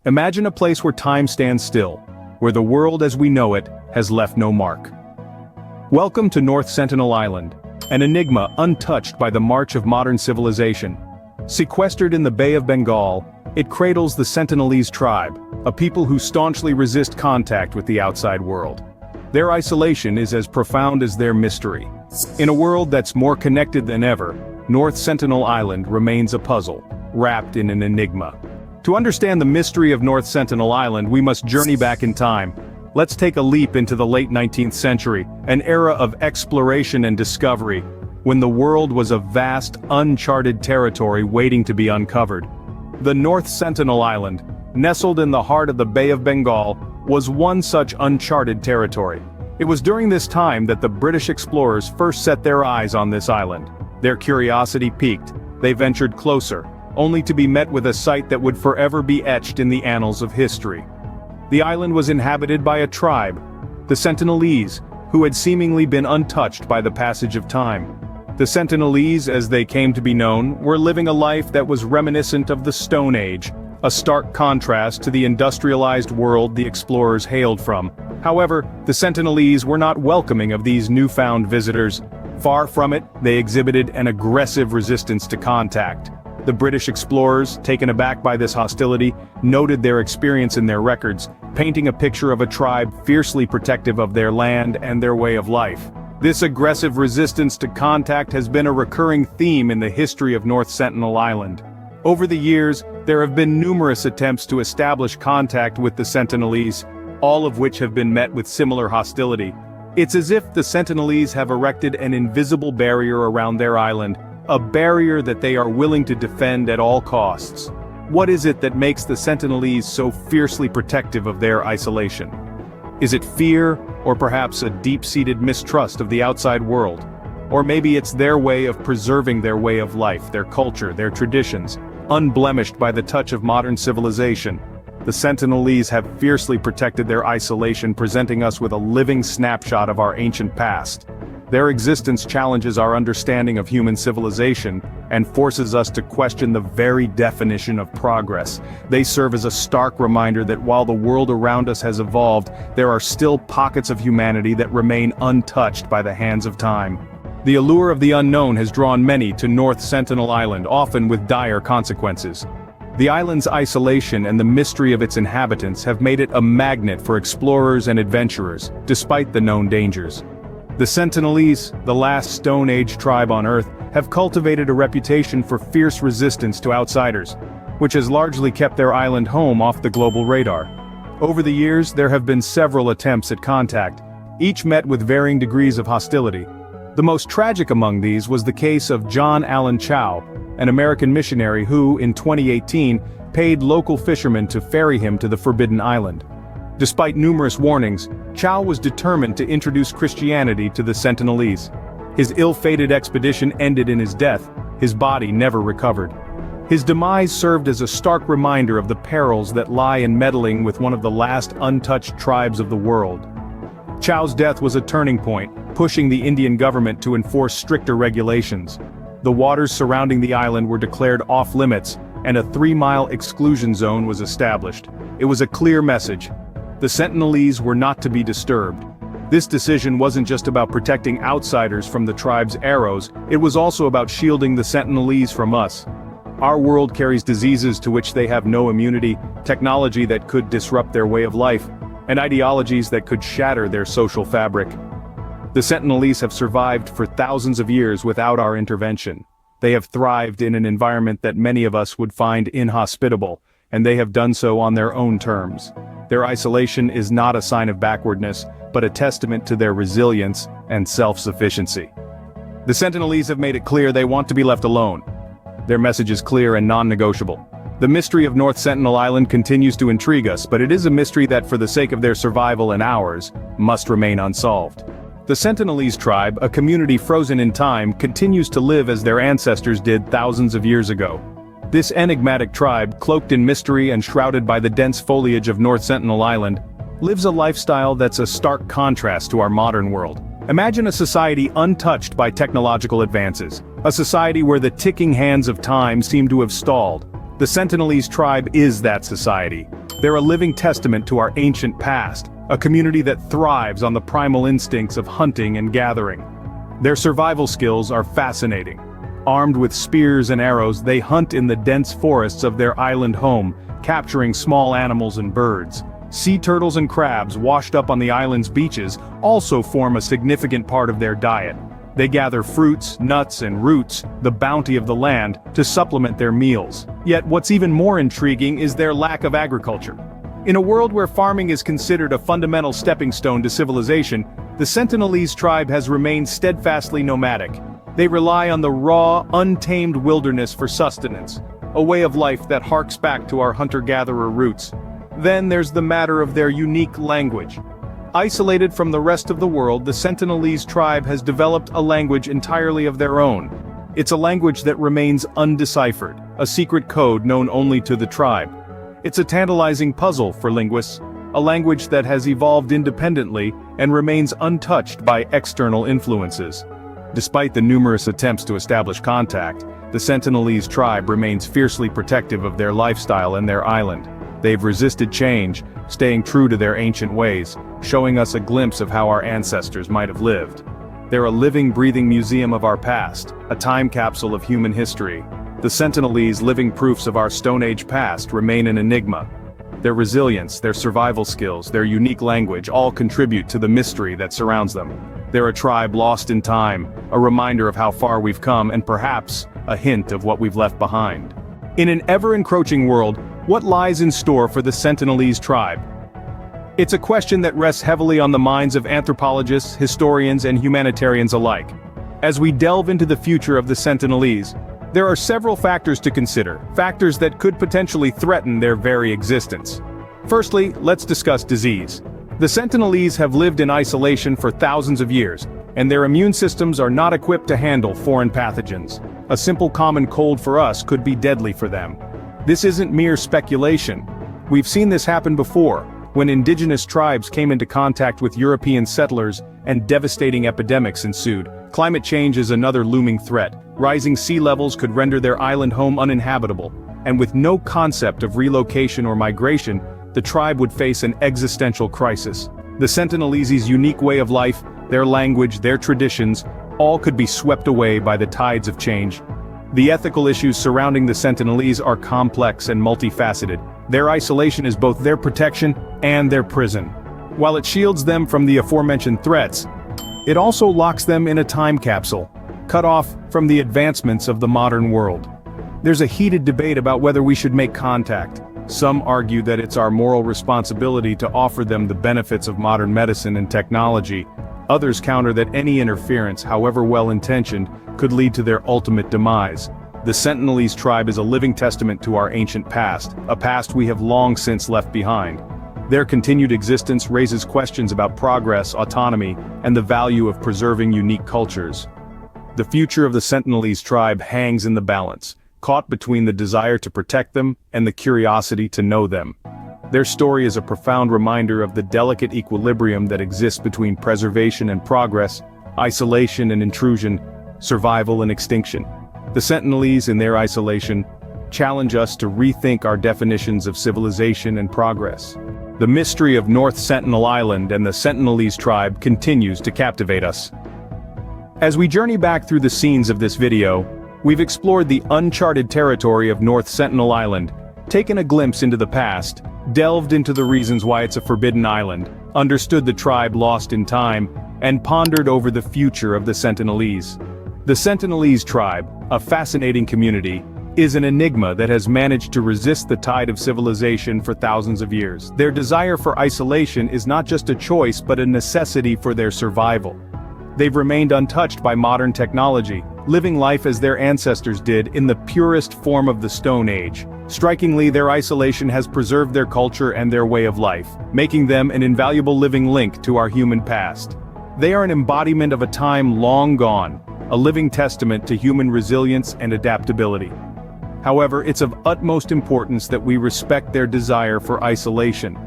Imagine a place where time stands still, where the world as we know it has left no mark. Welcome to North Sentinel Island, an enigma untouched by the march of modern civilization. Sequestered in the Bay of Bengal, it cradles the Sentinelese tribe, a people who staunchly resist contact with the outside world. Their isolation is as profound as their mystery. In a world that's more connected than ever, North Sentinel Island remains a puzzle, wrapped in an enigma. To understand the mystery of North Sentinel Island, we must journey back in time. Let's take a leap into the late 19th century, an era of exploration and discovery, when the world was a vast, uncharted territory waiting to be uncovered. The North Sentinel Island, nestled in the heart of the Bay of Bengal, was one such uncharted territory. It was during this time that the British explorers first set their eyes on this island. Their curiosity piqued, they ventured closer, only to be met with a sight that would forever be etched in the annals of history. The island was inhabited by a tribe, the Sentinelese, who had seemingly been untouched by the passage of time. The Sentinelese, as they came to be known, were living a life that was reminiscent of the Stone Age, a stark contrast to the industrialized world the explorers hailed from. However, the Sentinelese were not welcoming of these newfound visitors. Far from it, they exhibited an aggressive resistance to contact. The British explorers, taken aback by this hostility, noted their experience in their records, painting a picture of a tribe fiercely protective of their land and their way of life. This aggressive resistance to contact has been a recurring theme in the history of North Sentinel Island. Over the years, there have been numerous attempts to establish contact with the Sentinelese, all of which have been met with similar hostility. It's as if the Sentinelese have erected an invisible barrier around their island, a barrier that they are willing to defend at all costs. What is it that makes the Sentinelese so fiercely protective of their isolation? Is it fear, or perhaps a deep-seated mistrust of the outside world? Or maybe it's their way of preserving their way of life, their culture, their traditions, unblemished by the touch of modern civilization. The Sentinelese have fiercely protected their isolation, presenting us with a living snapshot of our ancient past. Their existence challenges our understanding of human civilization and forces us to question the very definition of progress. They serve as a stark reminder that while the world around us has evolved, there are still pockets of humanity that remain untouched by the hands of time. The allure of the unknown has drawn many to North Sentinel Island, often with dire consequences. The island's isolation and the mystery of its inhabitants have made it a magnet for explorers and adventurers, despite the known dangers. The Sentinelese, the last Stone Age tribe on Earth, have cultivated a reputation for fierce resistance to outsiders, which has largely kept their island home off the global radar. Over the years, there have been several attempts at contact, each met with varying degrees of hostility. The most tragic among these was the case of John Allen Chow, an American missionary who, in 2018, paid local fishermen to ferry him to the Forbidden Island. Despite numerous warnings, Chow was determined to introduce Christianity to the Sentinelese. His ill-fated expedition ended in his death, his body never recovered. His demise served as a stark reminder of the perils that lie in meddling with one of the last untouched tribes of the world. Chow's death was a turning point, pushing the Indian government to enforce stricter regulations. The waters surrounding the island were declared off-limits, and a 3-mile exclusion zone was established. It was a clear message. The Sentinelese were not to be disturbed. This decision wasn't just about protecting outsiders from the tribe's arrows, it was also about shielding the Sentinelese from us. Our world carries diseases to which they have no immunity, technology that could disrupt their way of life, and ideologies that could shatter their social fabric. The Sentinelese have survived for thousands of years without our intervention. They have thrived in an environment that many of us would find inhospitable, and they have done so on their own terms. Their isolation is not a sign of backwardness, but a testament to their resilience and self-sufficiency. The Sentinelese have made it clear they want to be left alone. Their message is clear and non-negotiable. The mystery of North Sentinel Island continues to intrigue us, but it is a mystery that, for the sake of their survival and ours, must remain unsolved. The Sentinelese tribe, a community frozen in time, continues to live as their ancestors did thousands of years ago. This enigmatic tribe, cloaked in mystery and shrouded by the dense foliage of North Sentinel Island, lives a lifestyle that's a stark contrast to our modern world. Imagine a society untouched by technological advances, a society where the ticking hands of time seem to have stalled. The Sentinelese tribe is that society. They're a living testament to our ancient past, a community that thrives on the primal instincts of hunting and gathering. Their survival skills are fascinating. Armed with spears and arrows, they hunt in the dense forests of their island home, capturing small animals and birds. Sea turtles and crabs washed up on the island's beaches also form a significant part of their diet. They gather fruits, nuts, and roots, the bounty of the land, to supplement their meals. Yet what's even more intriguing is their lack of agriculture. In a world where farming is considered a fundamental stepping stone to civilization, the Sentinelese tribe has remained steadfastly nomadic. They rely on the raw, untamed wilderness for sustenance, a way of life that harks back to our hunter-gatherer roots. Then there's the matter of their unique language. Isolated from the rest of the world, the Sentinelese tribe has developed a language entirely of their own. It's a language that remains undeciphered, a secret code known only to the tribe. It's a tantalizing puzzle for linguists, a language that has evolved independently and remains untouched by external influences. Despite the numerous attempts to establish contact, the Sentinelese tribe remains fiercely protective of their lifestyle and their island. They've resisted change, staying true to their ancient ways, showing us a glimpse of how our ancestors might have lived. They're a living, breathing museum of our past, a time capsule of human history. The Sentinelese, living proofs of our Stone Age past, remain an enigma. Their resilience, their survival skills, their unique language all contribute to the mystery that surrounds them. They're a tribe lost in time, a reminder of how far we've come and perhaps a hint of what we've left behind. In an ever-encroaching world, what lies in store for the Sentinelese tribe? It's a question that rests heavily on the minds of anthropologists, historians, and humanitarians alike. As we delve into the future of the Sentinelese, there are several factors to consider, factors that could potentially threaten their very existence. Firstly, let's discuss disease. The Sentinelese have lived in isolation for thousands of years, and their immune systems are not equipped to handle foreign pathogens. A simple common cold for us could be deadly for them. This isn't mere speculation. We've seen this happen before, when indigenous tribes came into contact with European settlers and devastating epidemics ensued. Climate change is another looming threat. Rising sea levels could render their island home uninhabitable, and with no concept of relocation or migration, the tribe would face an existential crisis. The Sentinelese's unique way of life, their language, their traditions, all could be swept away by the tides of change. The ethical issues surrounding the Sentinelese are complex and multifaceted. Their isolation is both their protection and their prison. While it shields them from the aforementioned threats, it also locks them in a time capsule, cut off from the advancements of the modern world. There's a heated debate about whether we should make contact. Some argue that it's our moral responsibility to offer them the benefits of modern medicine and technology. Others counter that any interference, however well-intentioned, could lead to their ultimate demise. The Sentinelese tribe is a living testament to our ancient past, a past we have long since left behind. Their continued existence raises questions about progress, autonomy, and the value of preserving unique cultures. The future of the Sentinelese tribe hangs in the balance, caught between the desire to protect them and the curiosity to know them. Their story is a profound reminder of the delicate equilibrium that exists between preservation and progress, isolation and intrusion, survival and extinction. The Sentinelese, in their isolation, challenge us to rethink our definitions of civilization and progress. The mystery of North Sentinel Island and the Sentinelese tribe continues to captivate us. As we journey back through the scenes of this video, we've explored the uncharted territory of North Sentinel Island, taken a glimpse into the past, delved into the reasons why it's a forbidden island, understood the tribe lost in time, and pondered over the future of the Sentinelese. The Sentinelese tribe, a fascinating community, is an enigma that has managed to resist the tide of civilization for thousands of years. Their desire for isolation is not just a choice but a necessity for their survival. They've remained untouched by modern technology, living life as their ancestors did in the purest form of the Stone Age. Strikingly, their isolation has preserved their culture and their way of life, making them an invaluable living link to our human past. They are an embodiment of a time long gone, a living testament to human resilience and adaptability. However, it's of utmost importance that we respect their desire for isolation.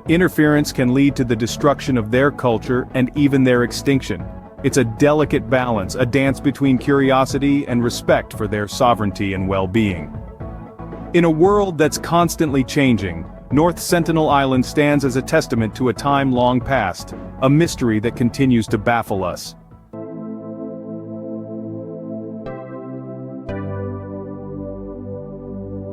Interference can lead to the destruction of their culture and even their extinction. It's a delicate balance, a dance between curiosity and respect for their sovereignty and well-being. In a world that's constantly changing, North Sentinel Island stands as a testament to a time long past, a mystery that continues to baffle us.